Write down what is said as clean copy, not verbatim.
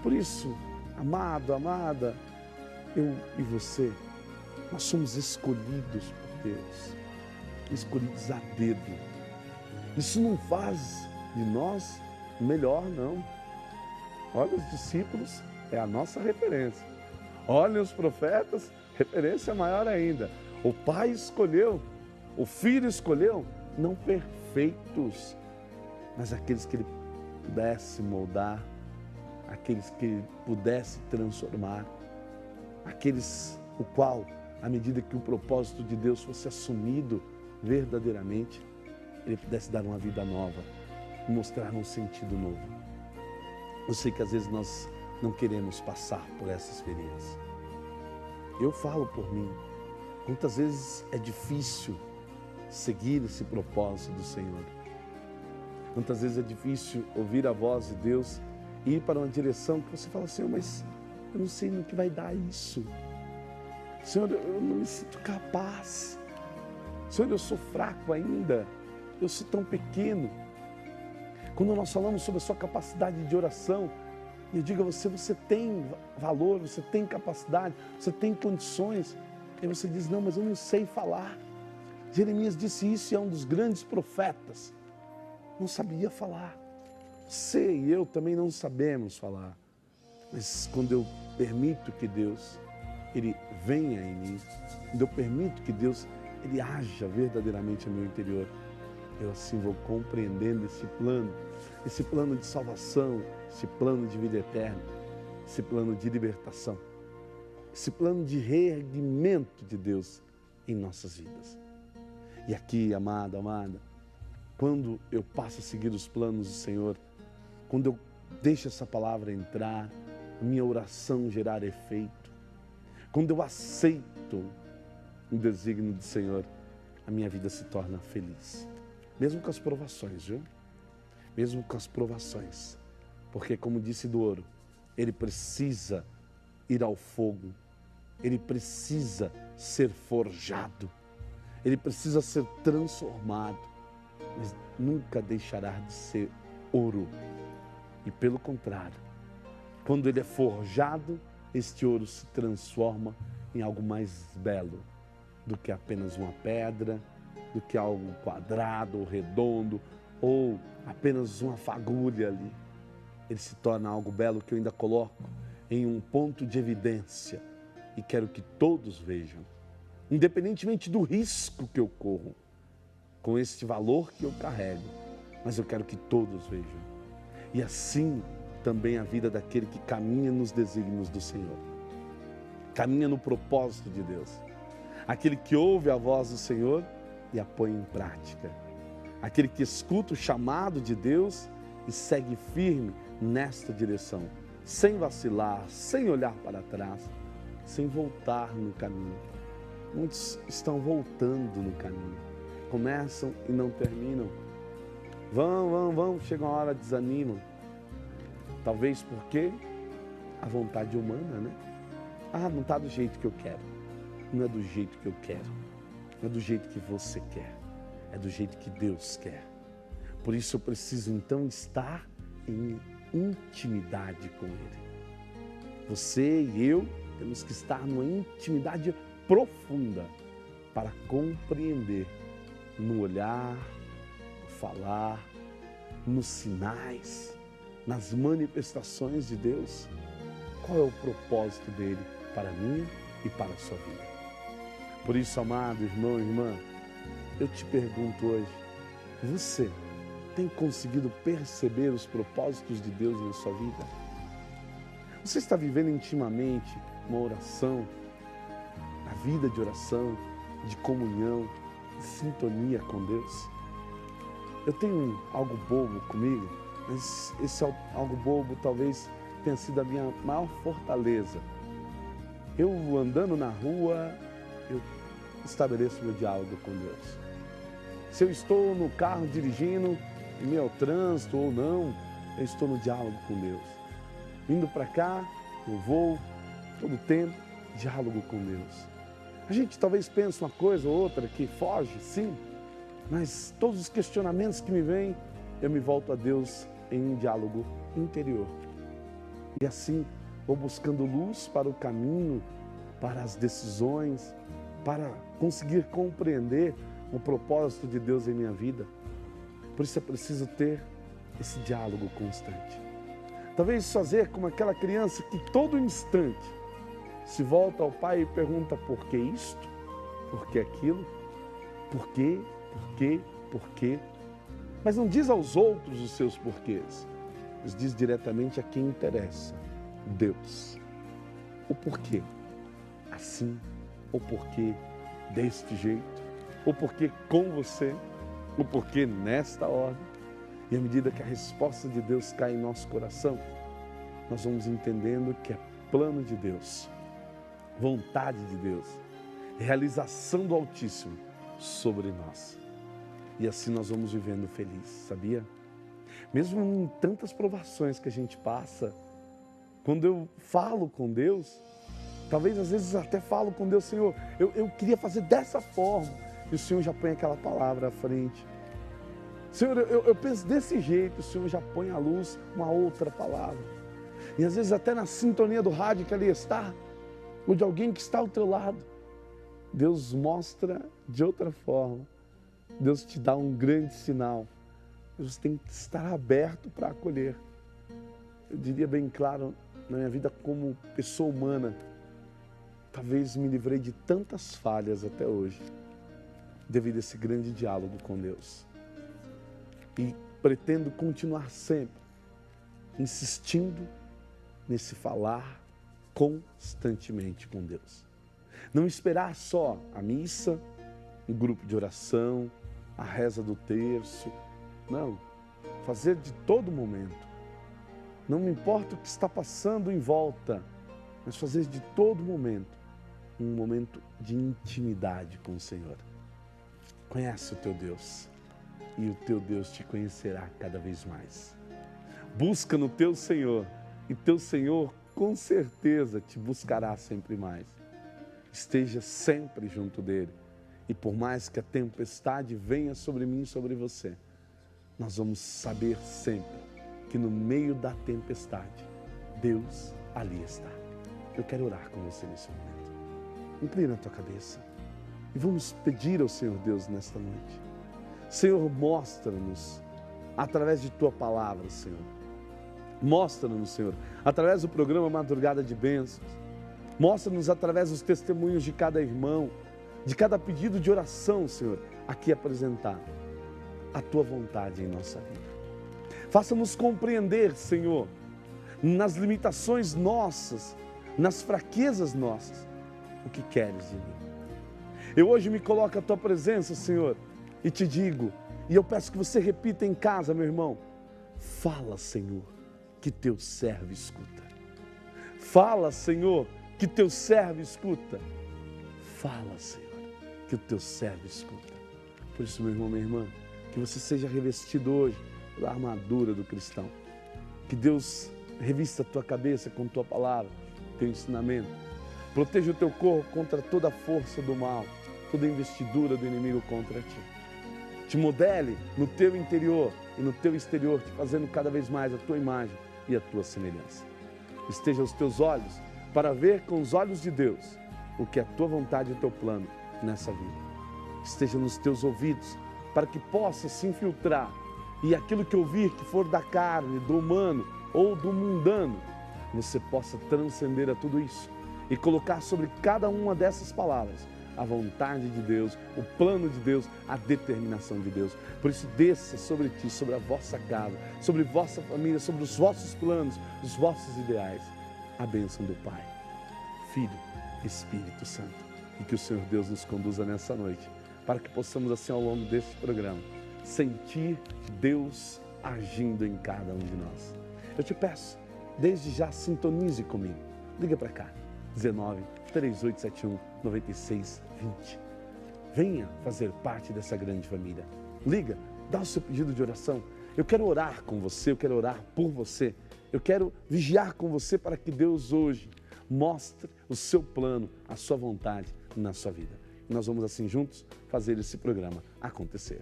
Por isso, amado, amada, eu e você, nós somos escolhidos por Deus, escolhidos a dedo. Isso não faz de nós melhor, não. Olha, os discípulos é a nossa referência. Olha, os profetas, referência maior ainda. O Pai escolheu, o Filho escolheu, não perfeitos, mas aqueles que Ele pudesse moldar, aqueles que Ele pudesse transformar, aqueles o qual, à medida que o propósito de Deus fosse assumido verdadeiramente, Ele pudesse dar uma vida nova, mostrar um sentido novo. Eu sei que às vezes nós não queremos passar por essas experiências. Eu falo por mim, quantas vezes é difícil seguir esse propósito do Senhor. Quantas vezes é difícil ouvir a voz de Deus e ir para uma direção que você fala, Senhor, mas eu não sei no que vai dar isso. Senhor, eu não me sinto capaz. Senhor, eu sou fraco ainda. Eu sou tão pequeno. Quando nós falamos sobre a sua capacidade de oração, eu digo a você, você tem valor, você tem capacidade, você tem condições. E você diz, não, mas eu não sei falar. Jeremias disse isso e é um dos grandes profetas. Não sabia falar. Você e eu também não sabemos falar. Mas quando eu permito que Deus, Ele venha em mim, quando eu permito que Deus, Ele haja verdadeiramente no meu interior, eu assim vou compreendendo esse plano de salvação, esse plano de vida eterna, esse plano de libertação, esse plano de reerguimento de Deus em nossas vidas. E aqui, amado, amada, quando eu passo a seguir os planos do Senhor, quando eu deixo essa palavra entrar, a minha oração gerar efeito, quando eu aceito o desígnio do Senhor, a minha vida se torna feliz. Mesmo com as provações, viu? Mesmo com as provações. Porque, como disse do ouro, ele precisa ir ao fogo, ele precisa ser forjado, ele precisa ser transformado, mas nunca deixará de ser ouro. E pelo contrário, quando ele é forjado, este ouro se transforma em algo mais belo do que apenas uma pedra, do que algo quadrado ou redondo, ou apenas uma fagulha ali. Ele se torna algo belo que eu ainda coloco em um ponto de evidência e quero que todos vejam, independentemente do risco que eu corro, com este valor que eu carrego, mas eu quero que todos vejam. E assim também a vida daquele que caminha nos desígnios do Senhor, caminha no propósito de Deus, aquele que ouve a voz do Senhor e a põe em prática, aquele que escuta o chamado de Deus e segue firme nesta direção, sem vacilar, sem olhar para trás, sem voltar no caminho. Muitos estão voltando no caminho, começam e não terminam, vão, chega uma hora, desanimam, talvez porque a vontade humana, né? Não está do jeito que eu quero, não é do jeito que eu quero, não é do jeito que você quer, é do jeito que Deus quer. Por isso eu preciso então estar em intimidade com Ele. Você e eu temos que estar numa intimidade profunda para compreender no olhar, no falar, nos sinais, nas manifestações de Deus, qual é o propósito dele para mim e para a sua vida. Por isso, amado irmão e irmã, eu te pergunto hoje, você tem conseguido perceber os propósitos de Deus na sua vida? Você está vivendo intimamente uma oração, a vida de oração, de comunhão, de sintonia com Deus? Eu tenho algo bobo comigo, mas esse algo bobo talvez tenha sido a minha maior fortaleza. Eu andando na rua, eu estabeleço meu diálogo com Deus. Se eu estou no carro dirigindo, em meio ao trânsito ou não, eu estou no diálogo com Deus. Vindo para cá, eu vou, todo o tempo, diálogo com Deus. A gente talvez pense uma coisa ou outra que foge, sim, mas todos os questionamentos que me vêm, eu me volto a Deus em um diálogo interior. E assim vou buscando luz para o caminho, para as decisões, para conseguir compreender o propósito de Deus em minha vida. Por isso é preciso ter esse diálogo constante. Talvez fazer como aquela criança que todo instante se volta ao pai e pergunta por que isto, por que aquilo, por quê, por quê, por quê. Mas não diz aos outros os seus porquês, mas diz diretamente a quem interessa, Deus. O porquê assim, o porquê deste jeito, o porquê com você, o porquê nesta ordem. E à medida que a resposta de Deus cai em nosso coração, nós vamos entendendo que é plano de Deus, vontade de Deus, realização do Altíssimo sobre nós. E assim nós vamos vivendo felizes, sabia? Mesmo em tantas provações que a gente passa, quando eu falo com Deus, talvez às vezes até falo com Deus, Senhor, eu queria fazer dessa forma, e o Senhor já põe aquela palavra à frente. Senhor, eu penso desse jeito, o Senhor já põe à luz uma outra palavra. E às vezes até na sintonia do rádio que ali está, ou de alguém que está ao teu lado, Deus mostra de outra forma. Deus te dá um grande sinal. Deus tem que estar aberto para acolher. Eu diria bem claro, na minha vida como pessoa humana, talvez me livrei de tantas falhas até hoje, devido a esse grande diálogo com Deus. E pretendo continuar sempre insistindo nesse falar constantemente com Deus. Não esperar só a missa, um grupo de oração, a reza do terço. Não, fazer de todo momento. Não me importa o que está passando em volta, mas fazer de todo momento um momento de intimidade com o Senhor. Conhece o teu Deus e o teu Deus te conhecerá cada vez mais. Busca no teu Senhor e teu Senhor com certeza te buscará sempre mais. Esteja sempre junto dele e por mais que a tempestade venha sobre mim e sobre você, nós vamos saber sempre que no meio da tempestade, Deus ali está. Eu quero orar com você nesse momento. Inclina a tua cabeça e vamos pedir ao Senhor Deus nesta noite. Senhor, mostra-nos através de tua palavra, Senhor. Mostra-nos, Senhor, através do programa Madrugada de Bênçãos. Mostra-nos através dos testemunhos de cada irmão, de cada pedido de oração, Senhor, aqui apresentado. A tua vontade em nossa vida. Faça-nos compreender, Senhor, nas limitações nossas, nas fraquezas nossas, o que queres de mim. Eu hoje me coloco à tua presença, Senhor, e te digo, e eu peço que você repita em casa, meu irmão, fala, Senhor, que teu servo escuta. Fala, Senhor, que teu servo escuta. Fala, Senhor, que o teu servo escuta. Por isso, meu irmão, minha irmã, que você seja revestido hoje pela armadura do cristão. Que Deus revista a tua cabeça com tua palavra, teu ensinamento. Proteja o teu corpo contra toda a força do mal, toda a investidura do inimigo contra ti. Te modele no teu interior e no teu exterior, te fazendo cada vez mais a tua imagem e a tua semelhança. Esteja aos teus olhos para ver com os olhos de Deus o que é a tua vontade e o teu plano nessa vida. Esteja nos teus ouvidos para que possa se infiltrar e aquilo que ouvir que for da carne, do humano ou do mundano, você possa transcender a tudo isso e colocar sobre cada uma dessas palavras a vontade de Deus, o plano de Deus, a determinação de Deus. Por isso, desça sobre ti, sobre a vossa casa, sobre vossa família, sobre os vossos planos, os vossos ideais, a bênção do Pai, Filho e Espírito Santo. E que o Senhor Deus nos conduza nessa noite, para que possamos, assim, ao longo deste programa, sentir Deus agindo em cada um de nós. Eu te peço, desde já, sintonize comigo. Liga para cá, 19 3871 9620. Venha fazer parte dessa grande família. Liga, dá o seu pedido de oração. Eu quero orar com você, eu quero orar por você. Eu quero vigiar com você para que Deus hoje mostre o seu plano, a sua vontade na sua vida. E nós vamos assim juntos fazer esse programa acontecer.